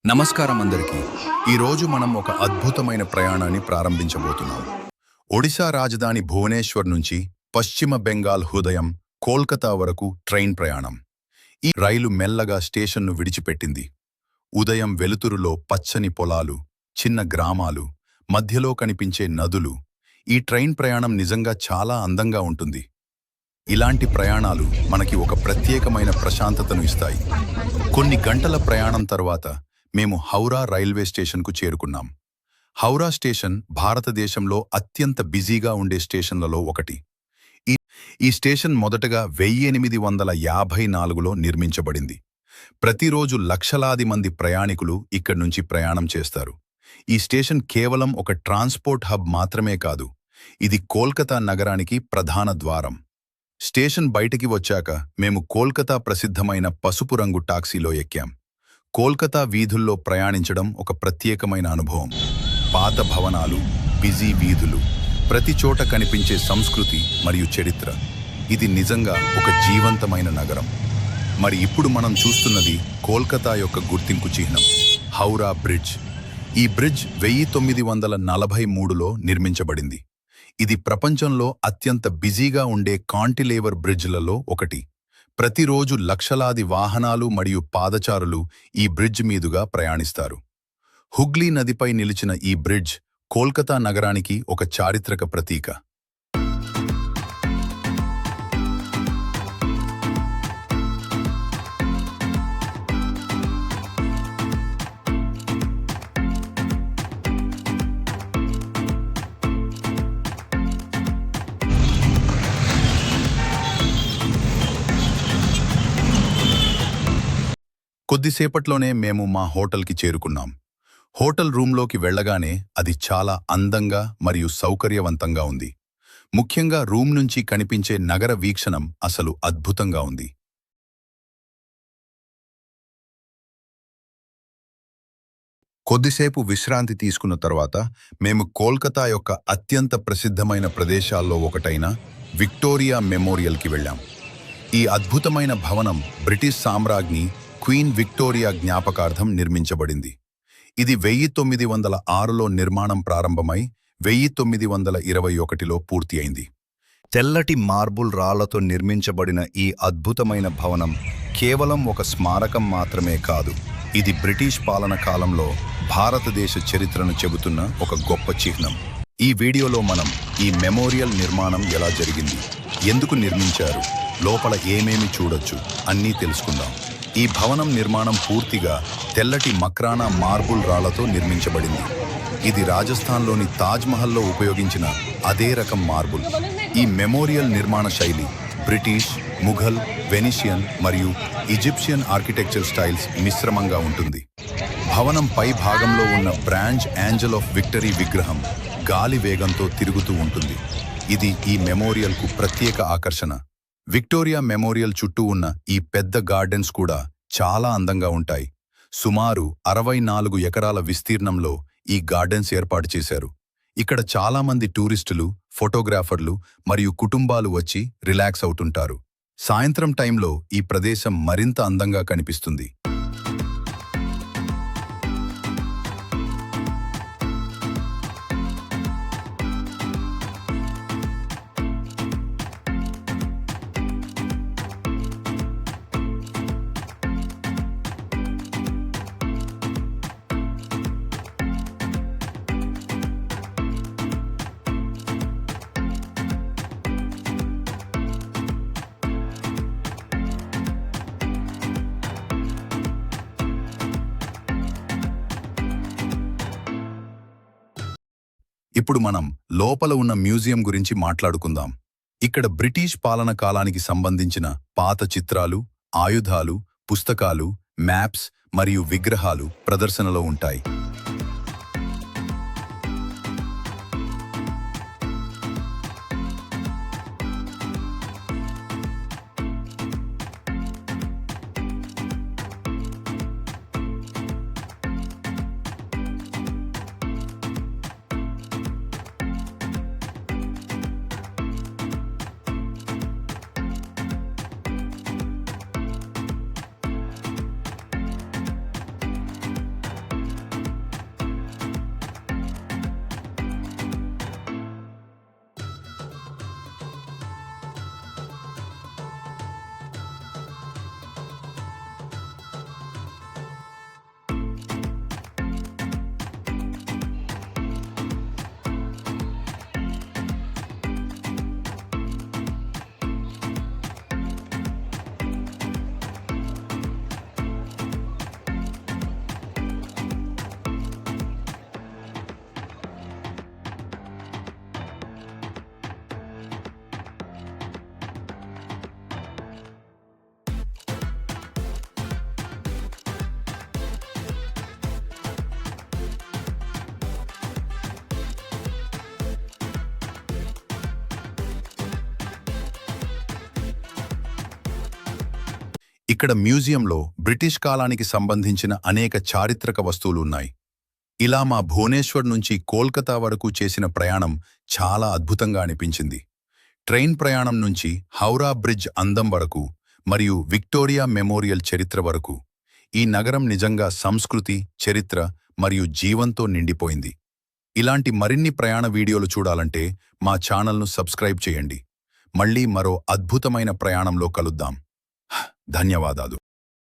నమస్కారం అందరికీ. ఈరోజు మనం ఒక అద్భుతమైన ప్రయాణాన్ని ప్రారంభించబోతున్నాం. ఒడిశా రాజధాని భువనేశ్వర్ నుంచి పశ్చిమ బెంగాల్ హృదయం కోల్కతా వరకు ట్రైన్ ప్రయాణం. ఈ రైలు మెల్లగా స్టేషన్ను విడిచిపెట్టింది. ఉదయం వెలుతురులో పచ్చని పొలాలు, చిన్న గ్రామాలు, మధ్యలో కనిపించే నదులు. ఈ ట్రైన్ ప్రయాణం నిజంగా చాలా అందంగా ఉంటుంది. ఇలాంటి ప్రయాణాలు మనకి ఒక ప్రత్యేకమైన ప్రశాంతతను ఇస్తాయి. కొన్ని గంటల ప్రయాణం తర్వాత మేము హౌరా రైల్వే స్టేషన్కు చేరుకున్నాం. హౌరా స్టేషన్ భారతదేశంలో అత్యంత బిజీగా ఉండే స్టేషన్లలో ఒకటి. ఈ స్టేషన్ మొదటగా 1854లో నిర్మించబడింది. ప్రతిరోజు లక్షలాది మంది ప్రయాణికులు ఇక్కడి నుంచి ప్రయాణం చేస్తారు. ఈ స్టేషన్ కేవలం ఒక ట్రాన్స్పోర్ట్ హబ్ మాత్రమే కాదు, ఇది కోల్కతా నగరానికి ప్రధాన ద్వారం. స్టేషన్ బయటికి వచ్చాక మేము కోల్కతా ప్రసిద్ధమైన పసుపు రంగు టాక్సీలో ఎక్కాం. కోల్కతా వీధుల్లో ప్రయాణించడం ఒక ప్రత్యేకమైన అనుభవం. పాత భవనాలు, బిజీ వీధులు, ప్రతి చోట కనిపించే సంస్కృతి మరియు చరిత్ర. ఇది నిజంగా ఒక జీవంతమైన నగరం. మరి ఇప్పుడు మనం చూస్తున్నది కోల్కతా యొక్క గుర్తింపు చిహ్నం, హౌరా బ్రిడ్జ్. ఈ బ్రిడ్జ్ 1943లో నిర్మించబడింది. ఇది ప్రపంచంలో అత్యంత బిజీగా ఉండే కాంటిలేవర్ బ్రిడ్జ్లలో ఒకటి. ప్రతిరోజు లక్షలాది వాహనాలు మరియు పాదచారులు ఈ బ్రిడ్జ్ మీదుగా ప్రయాణిస్తారు. హుగ్లీ నదిపై నిలిచిన ఈ బ్రిడ్జ్ కోల్కతా నగరానికి ఒక చారిత్రక ప్రతీక. కొద్దిసేపట్లోనే మేము మా హోటల్కి చేరుకున్నాం. హోటల్ రూంలోకి వెళ్లగానే అది చాలా అందంగా మరియు సౌకర్యవంతంగా ఉంది. ముఖ్యంగా రూమ్ నుంచి కనిపించే నగర వీక్షణం అసలు అద్భుతంగా ఉంది. కొద్దిసేపు విశ్రాంతి తీసుకున్న తర్వాత మేము కోల్కతా యొక్క అత్యంత ప్రసిద్ధమైన ప్రదేశాల్లో ఒకటైన విక్టోరియా మెమోరియల్కి వెళ్ళాం. ఈ అద్భుతమైన భవనం బ్రిటిష్ సామ్రాజ్ఞి క్వీన్ విక్టోరియా జ్ఞాపకార్థం నిర్మించబడింది. ఇది 1906లో నిర్మాణం ప్రారంభమై 1921లో పూర్తి అయింది. తెల్లటి మార్బుల్ రాళ్లతో నిర్మించబడిన ఈ అద్భుతమైన భవనం కేవలం ఒక స్మారకం మాత్రమే కాదు, ఇది బ్రిటిష్ పాలన కాలంలో భారతదేశ చరిత్రను చెబుతున్న ఒక గొప్ప చిహ్నం. ఈ వీడియోలో మనం ఈ మెమోరియల్ నిర్మాణం ఎలా జరిగింది, ఎందుకు నిర్మించారు, లోపల ఏమేమి చూడొచ్చు అన్నీ తెలుసుకుందాం. ఈ భవనం నిర్మాణం పూర్తిగా తెల్లటి మక్రానా మార్బుల్ రాళ్లతో నిర్మించబడింది. ఇది రాజస్థాన్లోని తాజ్మహల్లో ఉపయోగించిన అదే రకం మార్బుల్. ఈ మెమోరియల్ నిర్మాణ శైలి బ్రిటిష్, ముఘల్, వెనిషియన్ మరియు ఈజిప్షియన్ ఆర్కిటెక్చర్ స్టైల్స్ మిశ్రమంగా ఉంటుంది. భవనం పై భాగంలో ఉన్న బ్రాంజ్ ఏంజల్ ఆఫ్ విక్టరీ విగ్రహం గాలి వేగంతో తిరుగుతూ ఉంటుంది. ఇది ఈ మెమోరియల్కు ప్రత్యేక ఆకర్షణ. విక్టోరియా మెమోరియల్ చుట్టూ ఉన్న ఈ పెద్ద గార్డెన్స్ కూడా చాలా అందంగా ఉంటాయి. సుమారు 64 ఎకరాల విస్తీర్ణంలో ఈ గార్డెన్స్ ఏర్పాటు చేశారు. ఇక్కడ చాలామంది టూరిస్టులు, ఫోటోగ్రాఫర్లు మరియు కుటుంబాలు వచ్చి రిలాక్స్ అవుతుంటారు. సాయంత్రం టైంలో ఈ ప్రదేశం మరింత అందంగా కనిపిస్తుంది. ఇప్పుడు మనం లోపల ఉన్న మ్యూజియం గురించి మాట్లాడుకుందాం. ఇక్కడ బ్రిటిష్ పాలన కాలానికి సంబంధించిన పాత చిత్రాలు, ఆయుధాలు, పుస్తకాలు, మ్యాప్స్ మరియు విగ్రహాలు ప్రదర్శనలో ఉంటాయి. ఇక్కడ మ్యూజియంలో బ్రిటిష్ కాలానికి సంబంధించిన అనేక చారిత్రక వస్తువులు ఉన్నాయి. ఇలా మా భువనేశ్వర్ నుంచి కోల్కతా వరకు చేసిన ప్రయాణం చాలా అద్భుతంగా అనిపించింది. ట్రైన్ ప్రయాణం నుంచి హౌరా బ్రిడ్జ్ అందం వరకు మరియు విక్టోరియా మెమోరియల్ చరిత్ర వరకు ఈ నగరం నిజంగా సంస్కృతి, చరిత్ర మరియు జీవంతో నిండిపోయింది. ఇలాంటి మరిన్ని ప్రయాణ వీడియోలు చూడాలంటే మా ఛానల్ను సబ్స్క్రైబ్ చేయండి. మళ్ళీ మరో అద్భుతమైన ప్రయాణంలో కలుద్దాం. ధన్యవాదాలు.